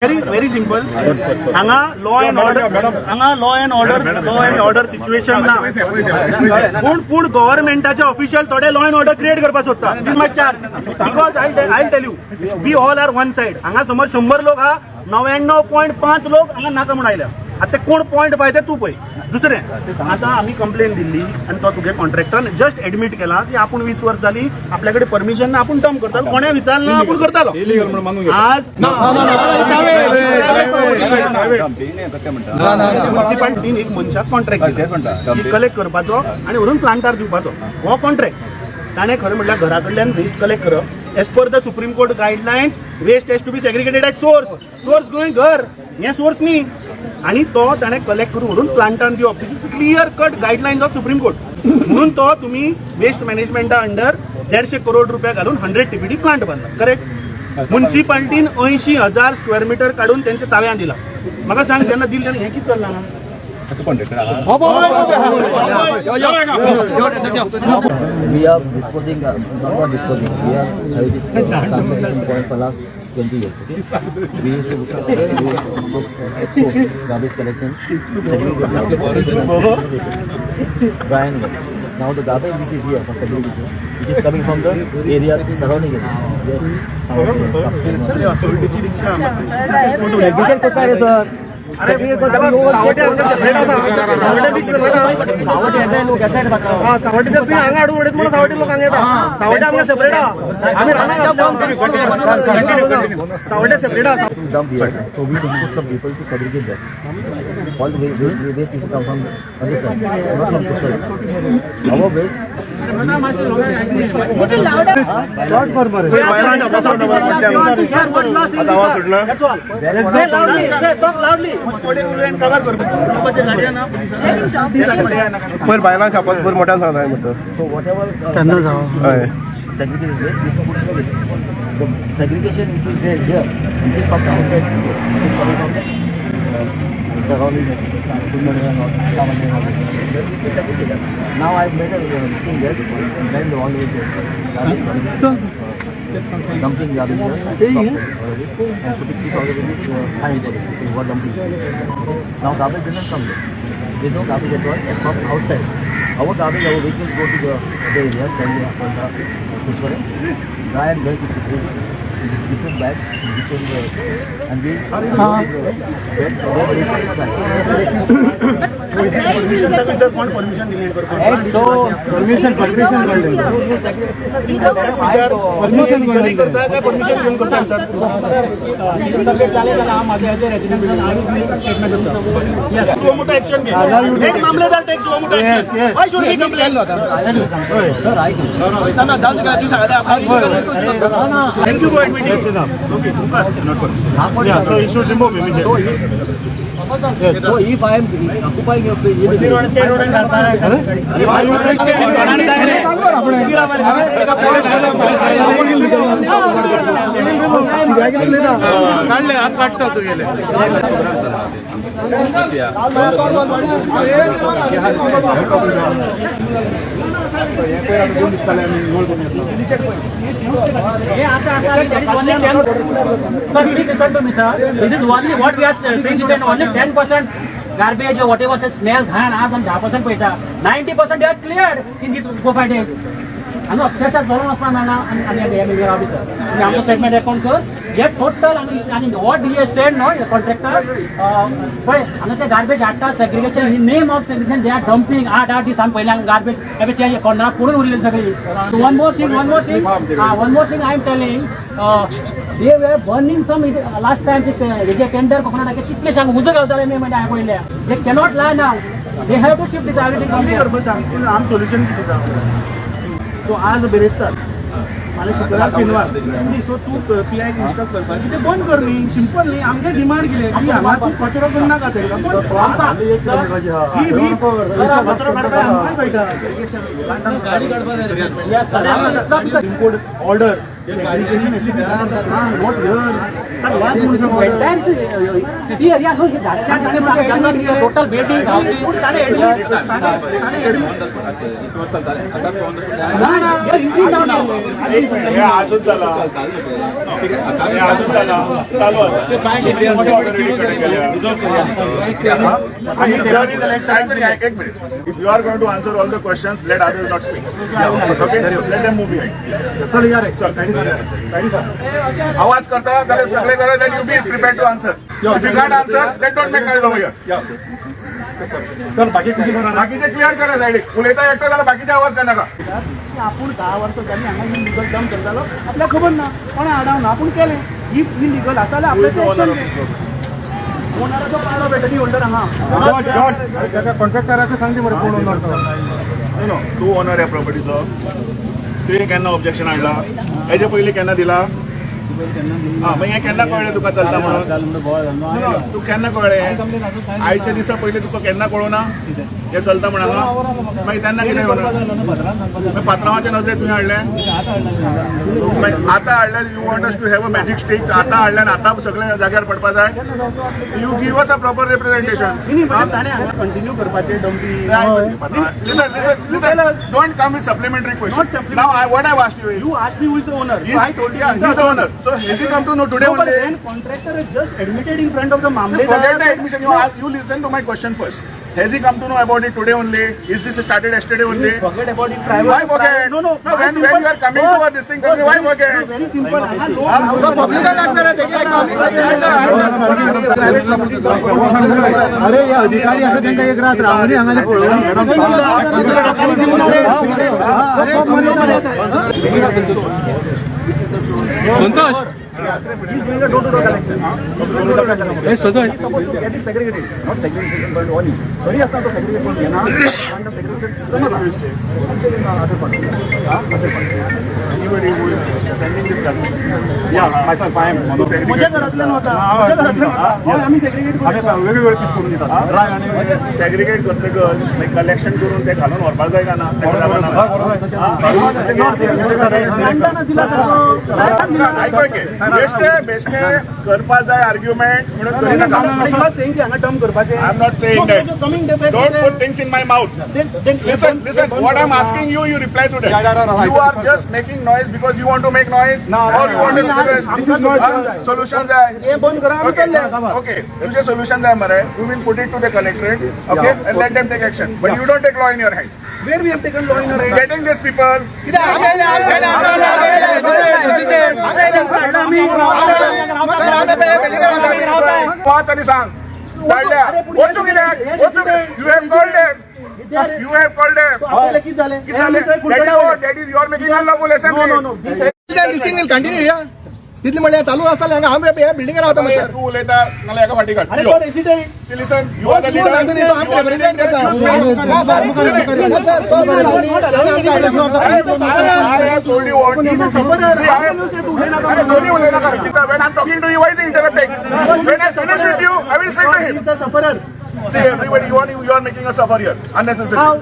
Very simple. हांगा law and order situation ना. पूण गव्हर्नमेंटाचे ऑफिशियल थोडे लॉ अँड ऑर्डर क्रिएट करपाक सोदता. Because I'll tell you, we all are one side. हांगा समोर 100 लोक हा 99.5 लोक हांगा नाका म्हूण आयल्या. आता कोण 0.5 ते तू पळय. दुसरें आता आम्ही कंप्लेन दिल्ली आणि तो तुगे कॉन्ट्रॅक्टरान जस्ट एडमिट केला की आपण 20 वर्ष जाली आपल्याकडे परमिशन ना आपण डंप करतालो कोणा विचारलं आपण करतालो आज म्युनिसिपालिटीन एक मनशाक कॉन्ट्रॅक्ट दिला कलेक्ट करपाचो आणि व्हरून प्लांटार दिवपाचो हो कॉन्ट्रॅक्ट ताणें खरें म्हटल्यार घरा कडल्यान वेस्ट कलेक्ट करप as per the Supreme Court guidelines waste has to be segregated at source going घर हे सोर्स न्ही आणि तो ताणें कलेक्ट करून व्हरून प्लांटान दिवप this is clear cut guidelines of supreme court म्हणून तो तुम्ही वेस्ट मॅनेजमेंटा अंडर 150 करोड रुपया घालून 100 TPD प्लांट बांधला करेक्ट म्युनिसिपालिटीन 80,000 स्क्वेअर मीटर काढून त्यांच्या ताब्यात दिला म्हाका सांग जेन्ना दिल तेन्ना हें कितें चल्लां We are disposing, not disposing. We are having this point for last 20 years. Okay? We used to expose garbage collection, dry and wet. Now the garbage which is here for segregation, which is coming from the area surrounding it. Segregation कुठं आहे sir? सावटे तुम्ही हांगा हाडून उडयत म्हणून सावटे लोक हांगा येता सावटे आमकां सेपरेट आहा आमी रानां सावटे सेपरेट आहा dump here so we can put some people to segregate that all the waste is come from other side not from the side our waste not for more आवाज सुटला talk loudly पर बायलांक खावपाक भर मोठ्यान सांगता म्हणटा so whatever segregation waste is put in the segregation which is there here which is from the outside which is coming from the surrounding now I made a thing there and then the all way dumping garbage here and putting 3,000 rupees fine for dumping now garbage doesn't come there there is no garbage at all from outside our garbage our vehicles go to the other areas send for the dry and wet is separated different bags different and we permission दिली so permission permission करता काय permission घेऊन करता सो मोठं action घे head मामलेदार take so मोठं action why should be complain sir I thank you for admitting okay so you should remove immediately yes so if I am occupying your काढले हात काढतो तू गेले Sir, please listen to me, sir. This is only what we are saying. That only 10% garbage or whatever the smell, and 10% peta. 90% they are cleared in these 4-5 days. आणि अक्षरशः जळून असणार ना आणि ऑफिसर आणि आमचं स्टेटमेंट अकाउंट कर जे टोटल आणि what he said no contractor पळय आणि ते गार्बेज हाडटा segregation in name of segregation they are dumping 8 दिसान पहिल्यान गार्बेज एबे त्या कोणाक पडून उरलेली सगळी one more thing I am telling they were burning some last time the tender coconut कितले सांग उजो घालताले मे म्हणजे आय पळयल्या they cannot lie now they have to shift this everything from here आम सोल्युशन किती तो आज बेरेस्तार आणि शुक्रवार शनिवार सो तू PI इन्स्ट्रक्ट करता की ते बंद कर न्ही सिंपल न्ही आमगे डिमांड कितें की हांगा तू कचरो करू नाका तेका कचरो काडपाक आमकां कळटा गाडी काडपाक जाय ऑर्डर गाडी केली नॉट सिटी एरिया नो ये झाडाच्या टोटल बिल्डिंग हाऊसेस अजून झाला चालू आसा. एक minute. If you are going to answer all the questions, let others not speak. Okay? Let them move behind. आवाज करता जाल्यार सगळे करा, then you be prepared to answer. If you can't answer, then don't make noise over here. बाकीचे clear करा सायडीक. उलयता एकटो जाल्यार बाकीचे आवाज करनाका. आपण 10 वर्ष जाली हांगा इलिगल काम करतालो आपल्याक खबर ना कोणा आडावना आपूण केलें इफ इलिगल आसा जाल्यार आपल्याचें एक्शन ओनराचो पाळो भेटनी होल्डर हांगा कॉन्ट्रॅक्टराक सांगते मरे कोण ओनर तो. नो तू ओनर ह्या प्रॉपर्टीचो. तुवें केन्ना ऑब्जेक्शन हाडला? हेजे पयलीं केन्ना दिला? मागीर हें केन्ना कळ्ळें तुका चलता म्हणून? तूं केन्ना कळ्ळें? आयच्या दिसा पयलीं तुका केन्ना कळोना हें चलता म्हणून? मागीर तेन्ना कितें होना? मागीर पात्रांवाच्या नजरेक तुवें हाडलें? मागीर आतां हाडल्यार you want us to have a magic stick. आतां हाडल्यान आतां सगळे जाग्यार पडपा जाय. You give us a proper representation. ताणें हांगा कंटिन्यू करपाचें डंपी Listen, don't come with supplementary questions. Now, what I've asked you is, You asked me who is the owner. I told you, he's the owner. So, has he come to know today No, but only? then contractor has just admitted in front of the Forget Mamledar. the admission. You listen to my question first. Has he come to know about it today only? Is this started yesterday only? Forget about it. Private. Why forget? No. When you are coming to this thing, why forget? No, very simple. अरे या अधिकारी असं त्यांना एक रात राहुली अंगाने संतोष माझ्या घरातल्यान होता आम्ही सेग्रिगेट वेगवेगळे पीस करून दितात. सेग्रिगेट करतकच कलेक्शन करून ते घालून व्हरपाक जाय काय ना? बेश्टे करपाक जाय आर्ग्युमेंट म्हणून करिनाका. I am not saying that. Don't put things in my mouth. Listen. What I'm asking you, you reply to that. You are just making noise because you want to make noise, or you want to solution there. Okay. तुझे solution there, मरे. We will put it to the collectorate. Okay, and let them take action. But you don't take law in your hand. Where we have taken law in our hand? Getting these people. पाच आणि सांग. वचू कित्याक? You have called them. You have called them. किती झाले? That is you are making unlawful assembly. No. तिथली म्हणल्या चालू असताना आम्ही बिल्डिंग राहतो तू उलयता नाल्यार एका फाटी काड. अरे तो resident Listen, you are the leader. I have told you what. See, when I'm talking to you, why is he interrupting? When I finish with you, I will speak to him. See, everybody, you are making us suffer here unnecessarily.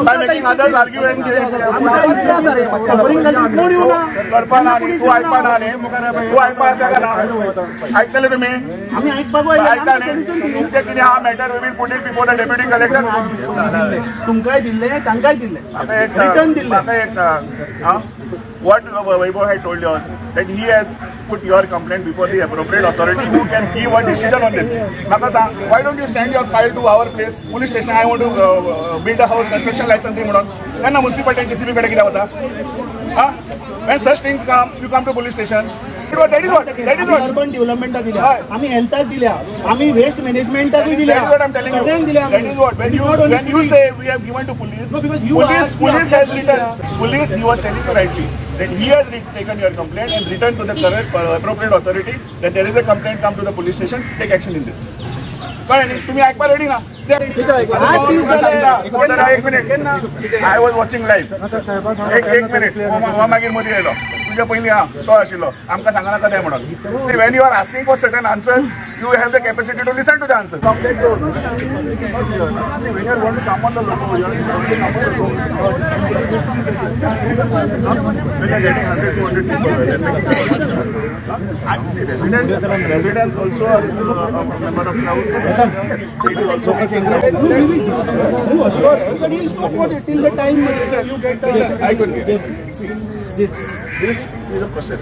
By making others argue and करपाना न्ही. तू आयकपाना न्ही. तू आयकपाक का ना? आयकतले तुमी? आम्ही आयकता न्ही. तुमचे कितें हा matter we will put it before the deputy collector. तुमकांय दिल्ले तांकांय दिल्ले रिटर्न दिल्ले. म्हाका एक सांग. What Vaibhav had told you that he has put your complaint before the appropriate authority who can give a decision on this. Maka sang, why don't you send your file to our place, police station? I want to build a house, construction licensing म्हणून. त्यांना municipality and DCP कडे किती होता? When such things come, you come to police station. That is what. Urban डेव्हलपमेंटाक दिल्या आम्ही हेल्थाक दिल्या आम्ही वेस्ट मॅनेजमेंटाकूय दिल्या. That is what I'm telling you. That is what. When you say we have given to police, police has written. Police, he was telling you rightly that he has taken your complaint and written to the correct appropriate authority that there is a complaint. Come to the police station. Take action in this. कळ्ळें न्ही? तुम्ही आयकपाक ready ना? एक minute. I was watching live. एक minute. हो मागीर मदीं येयलो. तुझ्या पयलीं तो आशिल्लो. आमकां सांगना कशें म्हणून. When you are asking for certain answers, you have the capacity to listen to the answers. When you are going to come on the logo, you are going to come on the logo. When you are getting 100, 200 people, residents also are a member of crowd. It will also be Sure, but he'll stop for till the time you get Listen, I could get. This is a process.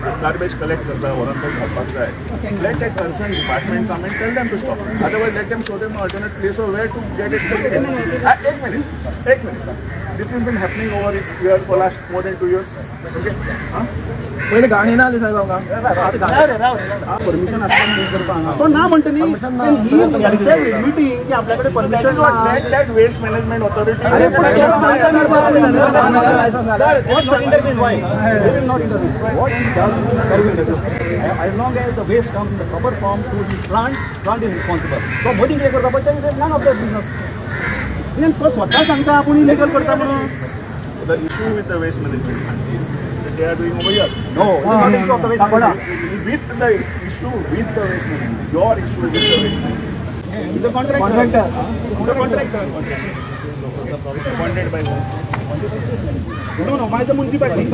Garbage collect करता व्हरून तो घालपाक जाय let the concern department come and tell them to stop otherwise let them show them alternate place of where to get it separated एक minute this is been happening over here for last more than 2 years okay पहिले गाणी ना आली साहेब आमकां permission असताना तो ना म्हणतो न्ही मिटींग की आपल्याकडे permission let that waste management authority अरे पण sir they will not intervene why They will not intervene. What he does is very intervene. As long as the waste comes in the proper form to the plant is responsible. So Modi कितें करता पळय तें none of their business. Then तो स्वता सांगता आपूण illegal करता म्हणून. the issue with the waste management that they are doing over here. No, it's not issue of the waste management. With the issue with the waste management. Your issue with the waste management. He's a contractor. The contractor. Appointed by whom? No, by the municipality.